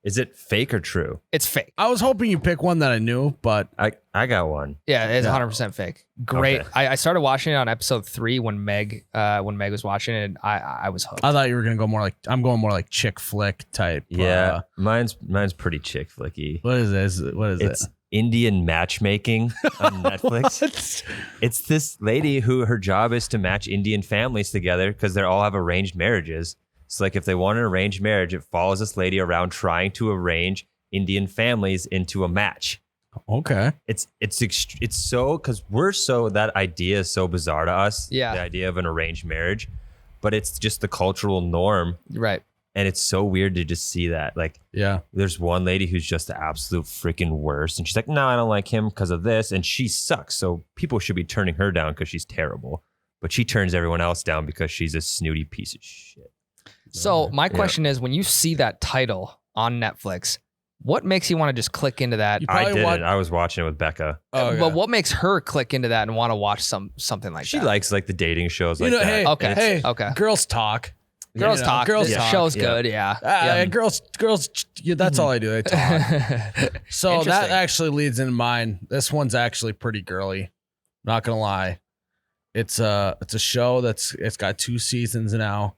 Is it fake or true? fake. I was hoping you pick one that I knew, but I got one. Yeah, it's Yeah. 100% fake. Great. Okay. I started watching it on episode 3 when Meg was watching it. And I was hooked. I thought you were gonna go more like I'm going more like chick flick type. Yeah, mine's pretty chick flicky. What is this? What is It's it? Indian matchmaking on Netflix. It's this lady who her job is to match Indian families together because they all have arranged marriages. So like if they want an arranged marriage, it follows this lady around trying to arrange Indian families into a match. Okay. It's so, because that idea is so bizarre to us. Yeah. The idea of an arranged marriage, but it's just the cultural norm. Right. And it's so weird to just see that. Like, Yeah. there's one lady who's just the absolute freaking worst. And she's like, no, I don't like him because of this. And she sucks. So people should be turning her down because she's terrible. But she turns everyone else down because she's a snooty piece of shit. So my question is, when you see that title on Netflix, what makes you want to just click into that? You I probably didn't. I was watching it with Becca. Oh, But what makes her click into that and want to watch something like She that? likes like the dating shows like that. hey, Okay. hey, Okay. Girls talk. Girls talk. Girls The talk. show's Yeah. good. Yeah. Yeah, girls. Yeah, that's all I do. They talk. So that Interesting. actually leads into mine. This one's actually pretty girly. Not gonna lie. It's a show it's got 2 seasons now.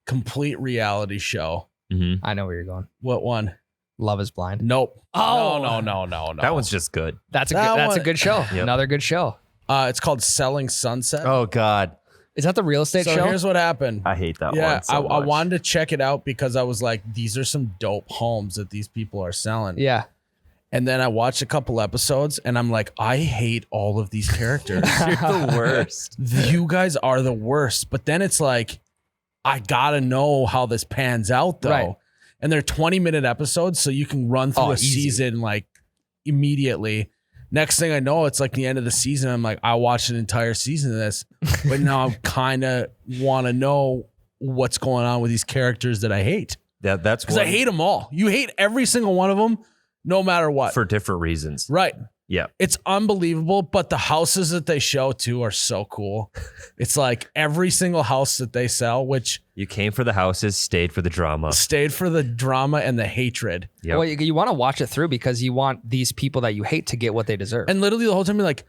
Complete reality show. Mhm. I know where you're going. What one? Love is Blind. Nope. Oh. No. That one's just good. That's a That good. That's a one- good show. Yep. Another good show. It's called Selling Sunset. Oh God, Is that the real estate so show? here's what happened. I hate that Yeah, one. So I much. wanted to check it out because I was like, these are some dope homes that these people are selling. Yeah. And then I watched a couple episodes and I'm like, I hate all of these characters. You're the worst. You guys are the worst. But then it's like, I gotta know how this pans out though. Right. And they're 20-minute episodes, so you can run through Oh, a easy. season like immediately. Next thing I know, it's like the end of the season. I'm like, I watched an entire season of this, but now I kind of want to know what's going on with these characters that I hate. That's Because I hate them all. You hate every single one of them, no matter what. for different reasons. Right. Yeah. It's unbelievable, but the houses that they show too are so cool. It's like every single house that they sell, which You came for the houses, stayed for the drama. stayed for the drama and the hatred. Yep. Well, you want to watch it through because you want these people that you hate to get what they deserve. And literally the whole time you're like,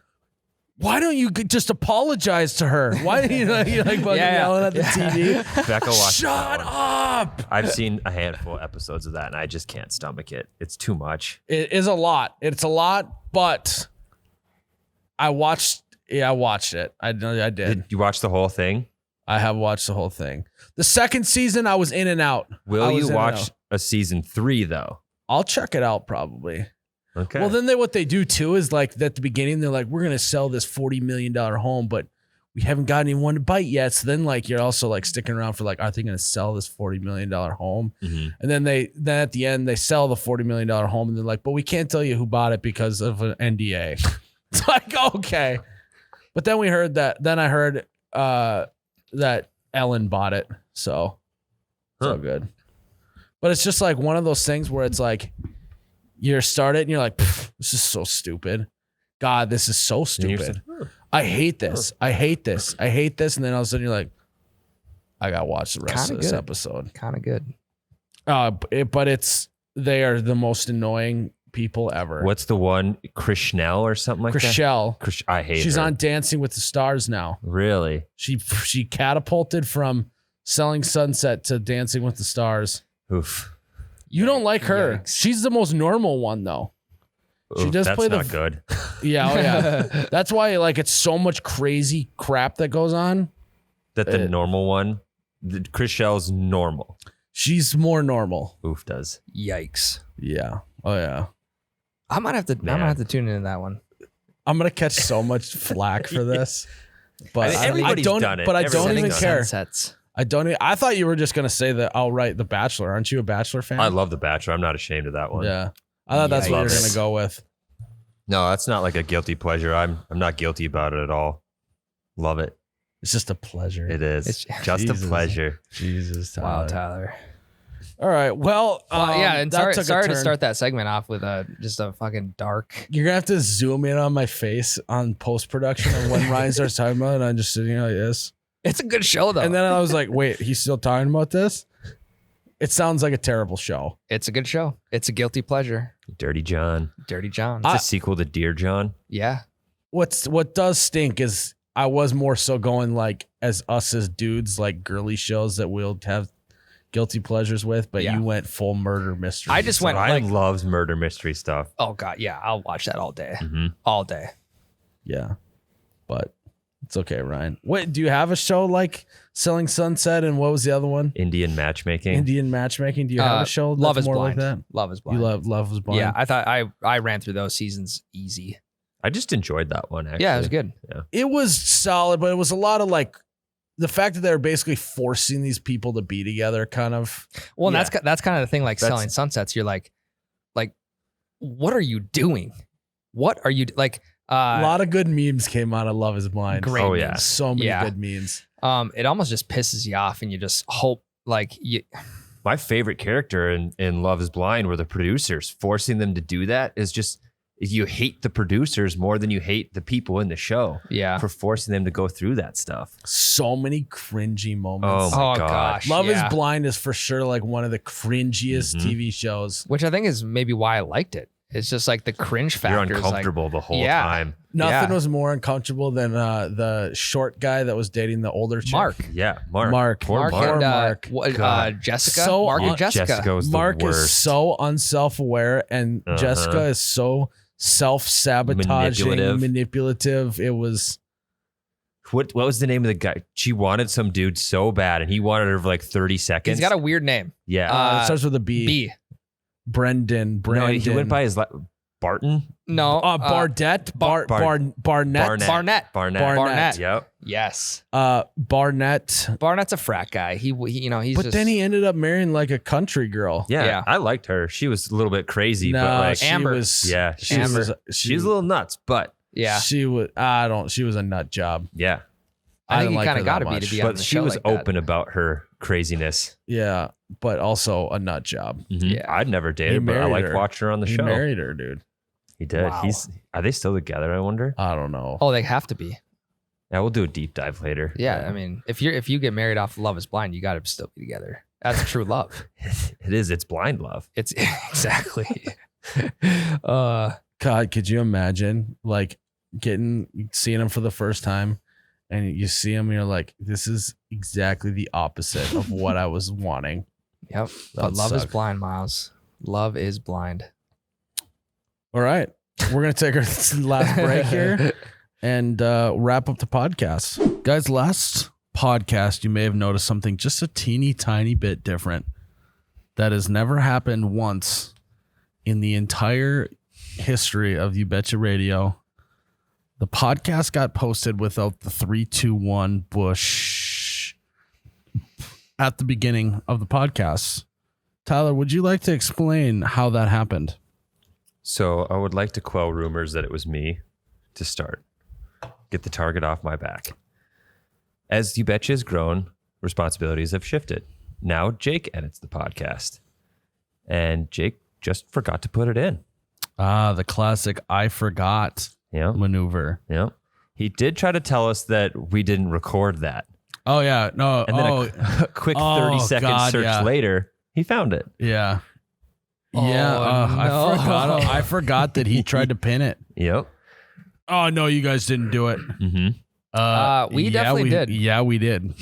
why don't you just apologize to her? Why you like fucking Yeah. yelling at the TV? Becca watched Shut that one. up. I've seen a handful of episodes of that, and I just can't stomach it. It's too much. It is a lot. It's a lot, but I watched it. I did. Did you watch the whole thing? I have watched the whole thing. The second season, I was in and out. I Will was you in and watch out. a season 3 though? I'll check it out probably. Okay. Well, then what they do too is like at the beginning, they're like, we're going to sell this $40 million home, but we haven't got anyone to bite yet. So then like, you're also like sticking around for like, are they going to sell this $40 million home? Mhm. And then then at the end, they sell the $40 million home and they're like, but we can't tell you who bought it because of an NDA. It's like, okay. But then I heard that Ellen bought it. So it's all good. But it's just like one of those things where it's like, you start it and you're like, this is so stupid. God, this is so And you're stupid. like, I hate this. I hate this. I hate this. And then all of a sudden you're like, I got to watch the rest Kinda of this good. episode. Kind of good. But they are the most annoying people ever. What's the one? Krishnell or something like Chriselle. that? I hate She's her. on Dancing with the Stars now. Really? She catapulted from Selling Sunset to Dancing with the Stars. Oof. You don't like her. Yikes. She's the most normal one though. She Oof, does that's play the not good. Yeah, oh yeah. That's why like it's so much crazy crap that goes on. That the normal one, Chriselle's normal. She's more normal. Oof does. Yikes. Yeah. Oh yeah. I might have to. Man. Tune into that one. I'm gonna catch so much flack for this. But I mean, everybody's don't. done it. But I don't Everybody's even done it. care. Sunsets. I don't. I thought you were just gonna say that. I'll write The Bachelor. Aren't you a Bachelor fan? I love The Bachelor. I'm not ashamed of that one. Yeah. I thought that's what you were Yikes. gonna go with. No, that's not like a guilty pleasure. I'm not guilty about it at all. Love it. It's just a pleasure. It is It's- just Jesus. a pleasure. Jesus. Tyler. Wow, Tyler. All right. Well, Yeah, and that took a sorry to turn. start that segment off with just a fucking dark. You're gonna have to zoom in on my face on post production, and when Ryan starts talking about it, I'm just sitting here like this. It's a good show though. And then I was like, "Wait, he's still talking about this?" It sounds like a terrible show. it's a good show. It's a guilty pleasure. Dirty John. Dirty John. It's a sequel to Dear John. Yeah. What does stink is I was more so going like as us as dudes, like girly shows that we'll have guilty pleasures with, but Yeah. you went full murder mystery. I just went Ryan like, loves murder mystery stuff. oh god, yeah, I'll watch that all day, Mhm. all day. yeah, but It's okay, Ryan. Wait, do you have a show like Selling Sunset and what was the other one? Indian matchmaking. Indian matchmaking. Do you have a show that's Love is more Blind. like that? Love is Blind. You love is blind. Yeah, I thought I ran through those seasons easy. I just enjoyed that one, actually. Yeah, it was good. It was solid, but it was a lot of like the fact that they were basically forcing these people to be together, kind of. Well, and Yeah. that's kind of the thing. Like That's- Selling Sunsets, you're like, what are you doing? What are you like? A lot of good memes came out of Love Is Blind. Great Oh, yeah. memes. So many Yeah. good memes. It almost just pisses you off, and you just hope like you. My favorite character in Love is Blind were the producers. Forcing them to do that is just, you hate the producers more than you hate the people in the show Yeah. for forcing them to go through that stuff. So many cringy moments. Oh, my Oh God. gosh. Love yeah. Is Blind is for sure like one of the cringiest Mhm. TV shows. Which I think is maybe why I liked it. It's just like the cringe factor. You're uncomfortable the whole Yeah. time. Nothing Yeah. was more uncomfortable than the short guy that was dating the older chick. Mark. Yeah, Mark. Mark. Poor Mark Mark. and Mark. God. Jessica. So Mark and un- Jessica. Jessica was Mark the is worst. so unself-aware, and Uh-huh. Jessica is so self-sabotaging, manipulative. It was What was the name of the guy? She wanted some dude so bad, and he wanted her for like 30 seconds. He's got a weird name. yeah. it starts with a B. B. Brendan. No, he went by his Barton. No. Barnett. Bar- Barnett. Barnett. Barnett. Yep. Yes. Barnett. Barnett's a frat guy. He he's But just, then he ended up marrying like a country girl. Yeah, Yeah. I liked her. She was a little bit crazy, No, but like, she Amber. was. yeah, she was. she was a little nuts, but yeah. She was. She was a nut job. yeah, I think didn't you like kind her of that got to be much. to be on but the she show was like that. open about her craziness. Yeah, but also a nut job. Mhm. Yeah. I'd never He dated her, but I married liked her. watching her on the He show. married her, dude. He did. Wow. Are they still together? I wonder. I don't know. Oh, they have to be. Yeah, we'll do a deep dive later. Yeah, I mean, if you get married off Love Is Blind, you got to still be together. That's true love. It is. It's blind love. It's exactly. God, could you imagine like seeing him for the first time, and you see him, and you're like, this is exactly the opposite of what I was wanting. Yep. That But would love is suck. blind, Miles. Love is blind. All right, we're gonna take our last break here and wrap up the podcast, guys. Last podcast, you may have noticed something just a teeny tiny bit different that has never happened once in the entire history of You Betcha Radio. The podcast got posted without the 3-2-1 Bush at the beginning of the podcast. Tyler, would you like to explain how that happened? So I would like to quell rumors that it was me to start. Get the target off my back. As You Betcha has grown, responsibilities have shifted. Now Jake edits the podcast. And Jake just forgot to put it in. The classic I forgot Yeah. maneuver. Yeah. He did try to tell us that we didn't record that. Oh, yeah. No. And then Oh, a quick 30-second God, search yeah. later, he found it. yeah. Oh, Yeah. no. I forgot that he tried to pin it. Yep. Oh, no, you guys didn't do it. Mm-hmm. We definitely did. Yeah, we did.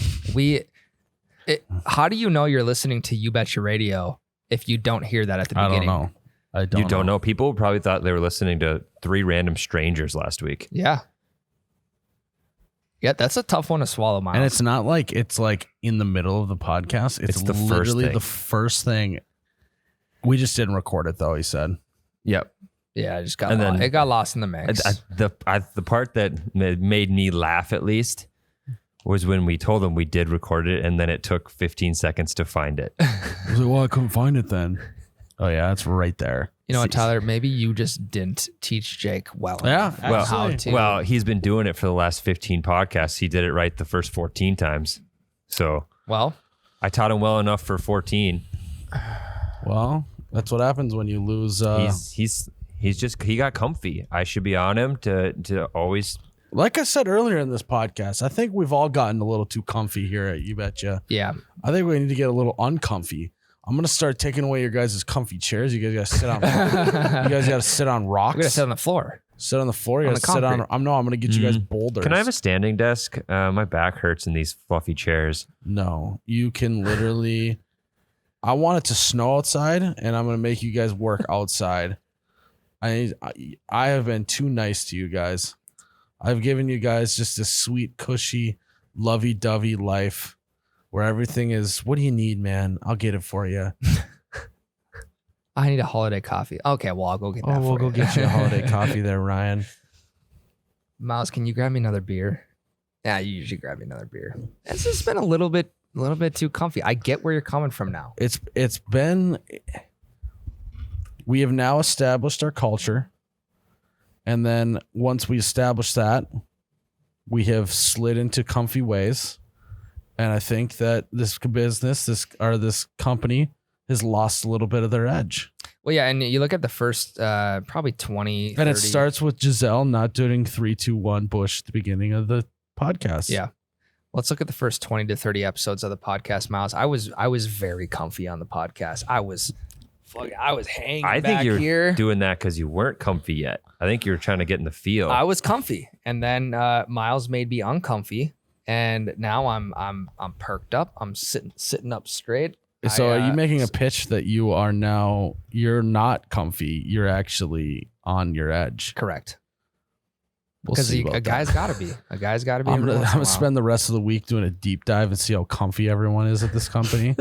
How do you know you're listening to You Betcha Radio if you don't hear that at the I beginning? don't know. I don't You don't know. People probably thought they were listening to 3 random strangers last week. Yeah. Yeah, that's a tough one to swallow, Miles. And it's not like it's like in the middle of the podcast. It's It's the first literally thing. the first thing. We just didn't record it though, he said. Yep. yeah, it just got And lost. then- It got lost in the mix. The part that made me laugh at least was when we told him we did record it, and then it took 15 seconds to find it. I was like, well, I couldn't find it then. Oh yeah, it's right there. You know what, Tyler? Maybe you just didn't teach Jake well Yeah, enough on how actually. to. Well, he's been doing it for the last 15 podcasts. He did it right the first 14 times. So Well, I taught him well enough for 14. Well, that's what happens when you lose. He got comfy. I should be on him to always. Like I said earlier in this podcast, I think we've all gotten a little too comfy here at You Betcha. yeah. I think we need to get a little uncomfy. I'm gonna start taking away your guys' comfy chairs. You guys gotta sit on. You guys gotta sit on rocks. We're going to sit on the floor. Sit on the floor. You on gotta the sit on. concrete. I'm gonna get you guys boulders. Can I have a standing desk? My back hurts in these fluffy chairs. No, you can literally. I want it to snow outside, and I'm gonna make you guys work outside. I have been too nice to you guys. I've given you guys just a sweet, cushy, lovey-dovey life where everything is, what do you need, man? I'll get it for you. I need a holiday coffee. Okay, well, I'll go get that. We'll go get you a holiday coffee there, Ryan. Miles, can you grab me another beer? Yeah, you usually grab me another beer. It's just been a little bit too comfy. I get where you're coming from now. It's been, we have now established our culture. And then once we establish that, we have slid into comfy ways. And I think that this business, this company has lost a little bit of their edge. Well, yeah, and you look at the first probably 20, 30. And it starts with Giselle not doing 3, 2, 1 Bush at the beginning of the podcast. Yeah. Let's look at the first 20 to 30 episodes of the podcast, Miles. I was very comfy on the podcast. I was hanging I think back you're here. doing that because you weren't comfy yet. I think you were trying to get in the feel. I was comfy, and then Miles made me uncomfy, and now I'm perked up. I'm sitting up straight. So are you making a pitch that you're not comfy? You're actually on your edge. Correct. We'll Because see about a guy's that. got to be. A guy's got to be. I'm every once in a gonna while. spend the rest of the week doing a deep dive and see how comfy everyone is at this company.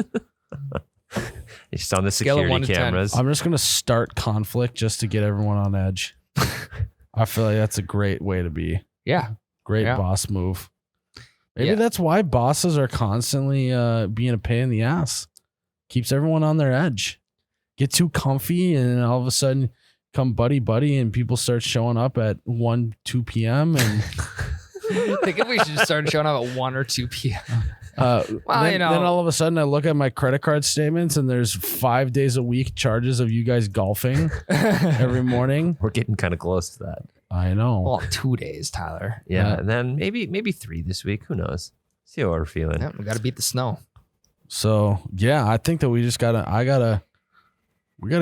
It's just on the Scale of 1 security to 10. cameras. I'm just gonna start conflict just to get everyone on edge. I feel like that's a great way to be. Yeah. Great Yeah. boss move. Maybe Yeah. that's why bosses are constantly being a pain in the ass. Keeps everyone on their edge. Get too comfy, and then all of a sudden come buddy, and people start showing up at 1, 2 p.m. and I think if we should start showing up at 1 or 2 p.m. then all of a sudden I look at my credit card statements and there's 5 days a week charges of you guys golfing every morning. We're getting kind of close to that. I know. Well, 2 days, Tyler. Yeah, and then maybe 3 this week. Who knows? See how we're feeling. Yeah, we got to beat the snow. So yeah, I think that we just gotta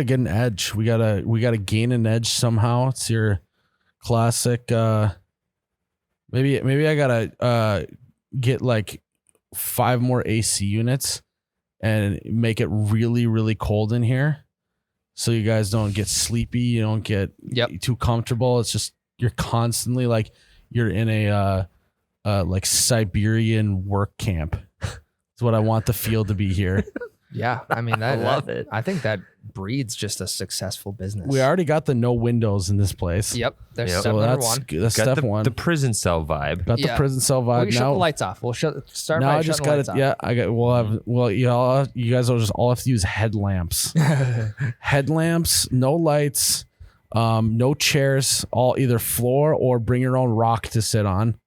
get an edge. We gotta gain an edge somehow. It's your classic. Maybe I gotta get like 5 more AC units and make it really, really cold in here, so you guys don't get sleepy. You don't get too comfortable. It's just you're constantly like you're in a like Siberian work camp. That's what I want the feel to be here. Yeah, I mean I love it. I think that breeds just a successful business. We already got the no windows in this place. Yep, there's Yep. step So number that's one. that's Got step one. the prison cell vibe. Got the Yeah. prison cell vibe. We shut the Now, lights off. We'll start now by I just shutting the got lights it. Yeah, I got. We'll have. Well, you guys will just all have to use headlamps. Headlamps, no lights, no chairs. All either floor or bring your own rock to sit on.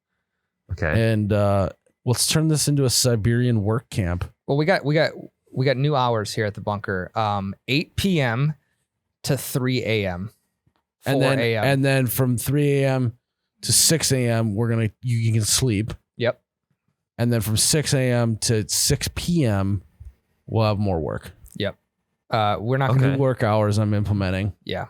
Okay. And let's turn this into a Siberian work camp. Well, we got new hours here at the bunker. 8 p.m. to 3 a.m. 4 a.m. And then from 3 a.m. to 6 a.m. you can sleep. Yep. And then from 6 a.m. to 6 p.m. we'll have more work. Yep. We're not Okay. gonna. New work hours I'm implementing. Yeah.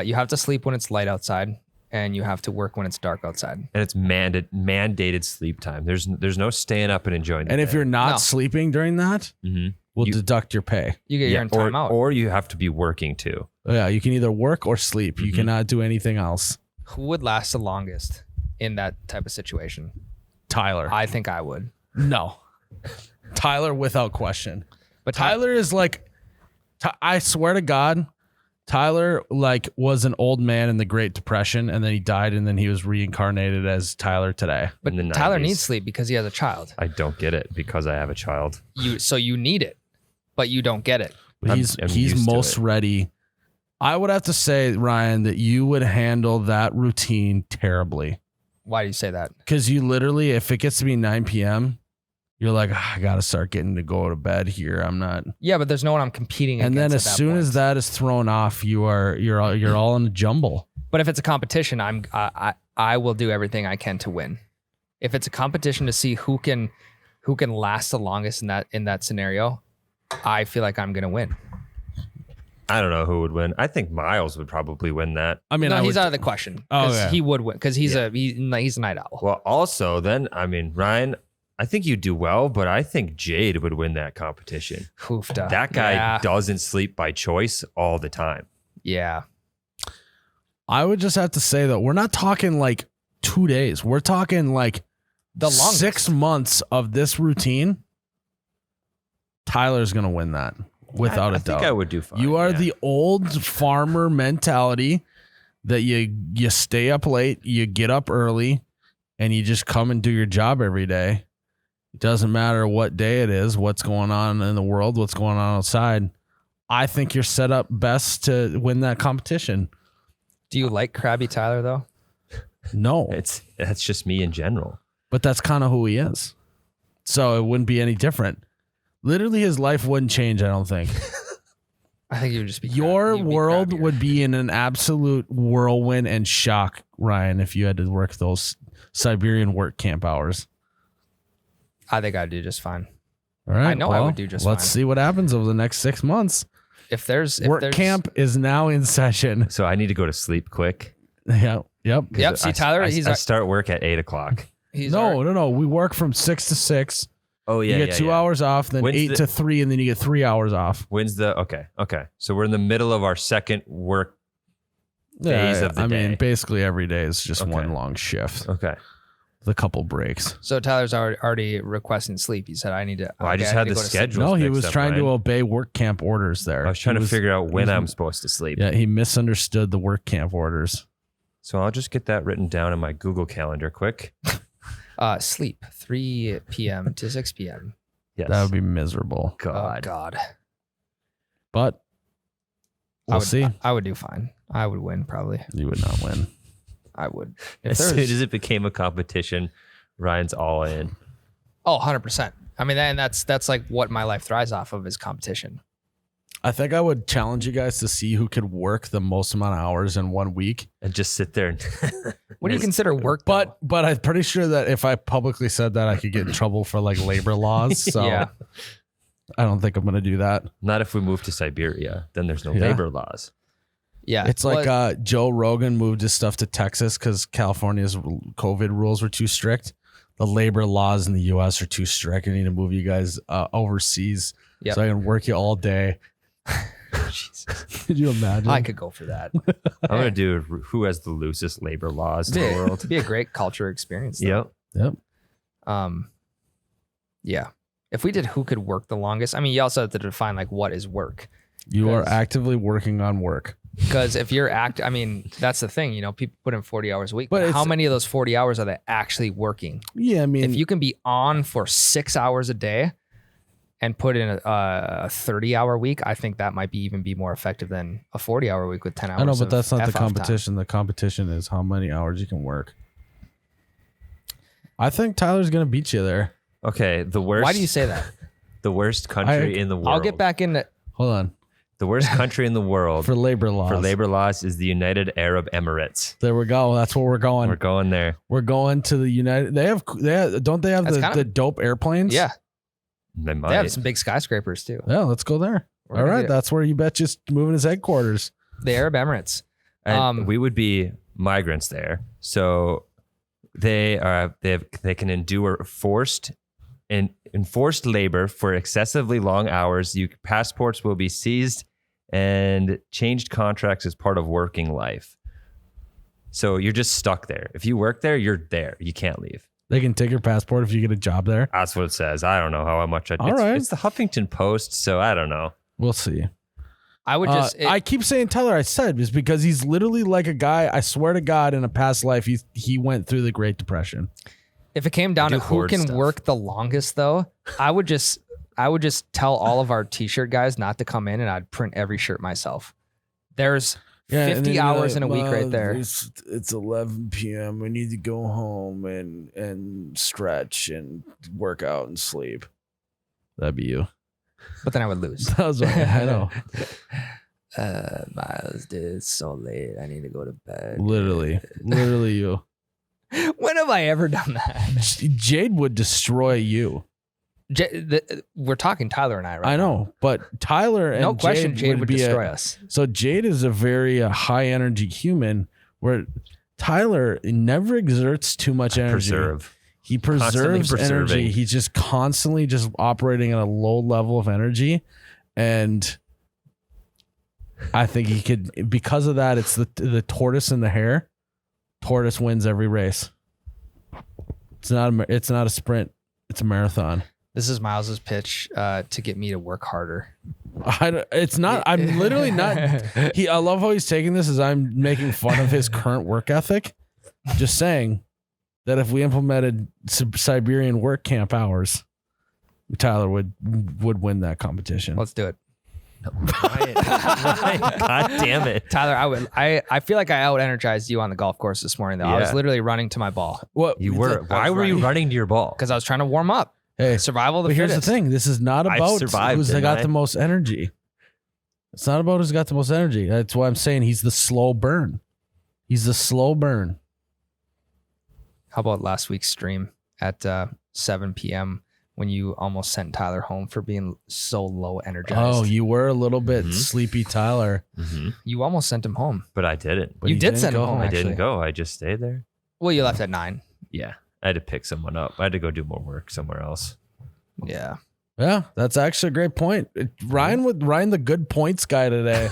You have to sleep when it's light outside, and you have to work when it's dark outside. And it's mandated sleep time. There's no staying up and enjoying the And if day. you're not No. sleeping during that, Mhm. we'll You- deduct your pay. You get your own time out. or you have to be working too. Yeah, you can either work or sleep. You Mhm. cannot do anything else. Who would last the longest in that type of situation? Tyler. I think I would. No. Tyler without question. But Tyler is like, I swear to God, Tyler like was an old man in the Great Depression, and then he died, and then he was reincarnated as Tyler today. But in the Tyler 90s. needs sleep because he has a child. I don't get it because I have a child. So you need it, but you don't get it. But I'm he's used to most it. ready. I would have to say, Ryan, that you would handle that routine terribly. Why do you say that? Because you literally, if it gets to be 9 p.m., you're like, I got to start getting to go to bed here. I'm not. Yeah, but there's no one I'm competing And then against. as at soon point. as that is thrown off, you're all in a jumble. But if it's a competition, I will do everything I can to win. If it's a competition to see who can last the longest in that scenario, I feel like I'm gonna win. I don't know who would win. I think Miles would probably win that. I mean, No, he's out of the question. Oh, 'Cause yeah. he would win because he's a night owl. Well, also then, I mean, Ryan, I think you do well, but I think Jade would win that competition. Hoofda. That guy Yeah. doesn't sleep by choice all the time. Yeah. I would just have to say that we're not talking like 2 days. We're talking like The longest. 6 months of this routine. Tyler's going to win that without I a think doubt. I would do fine. You are yeah. the old farmer mentality that you stay up late, you get up early, and you just come and do your job every day. It doesn't matter what day it is, what's going on in the world, what's going on outside. I think you're set up best to win that competition. Do you like Krabby Tyler though? No, That's just me in general. but that's kind of who he is. So it wouldn't be any different. Literally, his life wouldn't change, I don't think. I think you would just be Your you'd be world crabbier. would be in an absolute whirlwind and shock, Ryan, if you had to work those Siberian work camp hours. I think I'd do just fine. All right. I know I would do just let's fine. see what happens over the next 6 months. If there's Work camp is now in session. So I need to go to sleep quick. Yeah. Yep. Yep. See, Tyler, I he's start work at 8:00. he's No. We work from 6 to 6. Oh yeah, You get 2 hours off, then When's 8 the- to 3, and then you get 3 hours off. When's the okay? So we're in the middle of our second work days of the I day. mean, basically every day is just Okay. one long shift Okay. with a couple breaks. So Tyler's already requesting sleep. He said, "I need to." Well, I okay, just need had to the go to sleep." schedule. No, he fixed was up, trying to Ryan. obey work camp orders there. I was trying He to figure out when he was- I'm supposed to sleep. Yeah, he misunderstood the work camp orders. So I'll just get that written down in my Google Calendar quick. Sleep 3 p.m. to 6 p.m. Yes. That would be miserable. Oh God. But we'll I would, see. I would do fine. I would win probably. You would not win. I would. As there soon was- as it became a competition, Ryan's all in. Oh, 100%. I mean, and that's like what my life thrives off of is competition. I think I would challenge you guys to see who could work the most amount of hours in 1 week. And just sit there and What do you consider work? though? But I'm pretty sure that if I publicly said that, I could get in trouble for like labor laws. So Yeah. I don't think I'm going to do that. not if we move to Siberia, then there's no Yeah. labor laws. Yeah. It's like Well, Joe Rogan moved his stuff to Texas because California's COVID rules were too strict. The labor laws in the U.S. are too strict. I need to move you guys overseas Yep. so I can work you all day. Could you imagine? I could go for that. I'm gonna do who has the loosest labor laws in the world. It'd be a great culture experience. though. Yep. Yep. Yeah. If we did who could work the longest, I mean, you also have to define like what is work. You are Because- actively working on work. Because if you're I mean, that's the thing, people put in 40 hours a week. But But how it's- many of those 40 hours are they actually working? Yeah, I mean, If you can be on for 6 hours a day and put in a 30-hour week, I think that might be more effective than a 40-hour week with 10 hours. I know, but of that's not the F off time. competition. The competition is how many hours you can work. I think Tyler's gonna beat you there. Okay. The worst. Why do you say that? the worst country in the world? I'll get back into. Hold on. The worst country in the world For labor laws. for labor laws is the United Arab Emirates. There we go. That's where we're going. We're going there. We're going to the United. They have don't they have That's the, kind of- the dope airplanes? Yeah, They might. they have some big skyscrapers too. Yeah, let's go there. We're All gonna right, get- that's where you bet just moving his headquarters. The Arab Emirates. And we would be migrants there, so they can endure enforced labor for excessively long hours. Passports will be seized and changed contracts as part of working life. So you're just stuck there. If you work there, you're there. You can't leave. They can take your passport if you get a job there. That's what it says. I don't know how much. All right. It's the Huffington Post, so I don't know. We'll see. I would just. I keep saying Tyler. I said is because he's literally like a guy. I swear to God, in a past life, he went through the Great Depression. if it came down do to who horde can stuff. work the longest, though, I would just tell all of our t-shirt guys not to come in, and I'd print every shirt myself. There's 50 hours in a week right there. It's 11 p.m. We need to go home and stretch and work out and sleep. That'd be you. But then I would lose. That was right. I know. Miles, dude, it's so late. I need to go to bed. Literally you. When have I ever done that? Jade would destroy you. We're talking Tyler and I, right? I know, but Tyler and No question, Jade would be destroy us. So Jade is a very high energy human, where Tyler never exerts too much energy. Preserve. He Constantly preserves preserving. energy. He's just constantly just operating at a low level of energy, and I think he could. Because of that, it's the tortoise and the hare. Tortoise wins every race. It's not a sprint. It's a marathon. This is Miles's pitch to get me to work harder. It's not. I'm literally not. I love how he's taking this as I'm making fun of his current work ethic. Just saying that if we implemented Siberian work camp hours, Tyler would win that competition. Let's do it. Ryan, God damn it. Tyler, I feel like I out-energized you on the golf course this morning, though. I was Yeah. literally running to my ball What You were. Why were you running to your ball? because I was trying to warm up. Hey, Survival of the but here's the fittest. thing. This is not I've about survived, who's didn't got I? the most energy. It's not about who's got the most energy. That's why I'm saying he's the slow burn. He's the slow burn. How about last week's stream at 7 p.m. when you almost sent Tyler home for being so low energized? Oh, you were a little bit sleepy, Tyler. You almost sent him home. But I didn't. But You he did didn't send him go home, home. I actually. didn't go. I just stayed there. Well, you left at 9. Yeah. I had to pick someone up. I had to go do more work somewhere else. Yeah. Yeah, that's actually a great point. Ryan the good points guy today.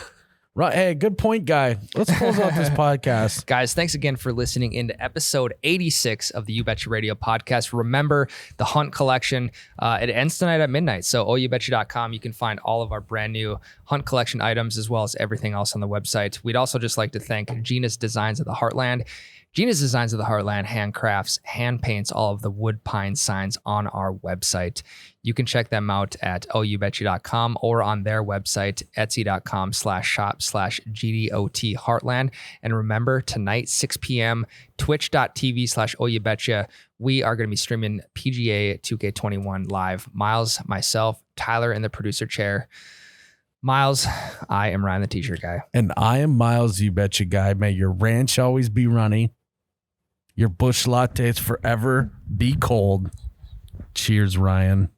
Hey, good point guy. Let's close out this podcast. Guys, thanks again for listening into episode 86 of the You Betcha Radio podcast. Remember the Hunt collection. It ends tonight at midnight. So oyoubetcha.com, you can find all of our brand new Hunt collection items as well as everything else on the website. We'd also just like to thank Gina's Designs of the Heartland. Gina's Designs of the Heartland handcrafts, hand paints all of the wood pine signs on our website. You can check them out at oyoubetcha.com or on their website, etsy.com/shop/GDOT Heartland. And remember, tonight, 6 p.m., twitch.tv/oyoubetcha. We are going to be streaming PGA 2K21 live. Miles, myself, Tyler in the producer chair. Miles, I am Ryan the T-shirt guy. And I am Miles, you betcha guy. May your ranch always be runny. Your bush lattes forever be cold. Cheers, Ryan.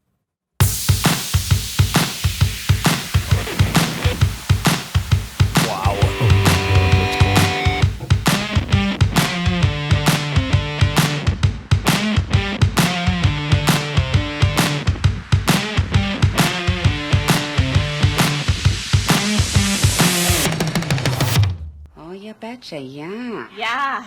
Oh, you betcha, yeah. Yeah.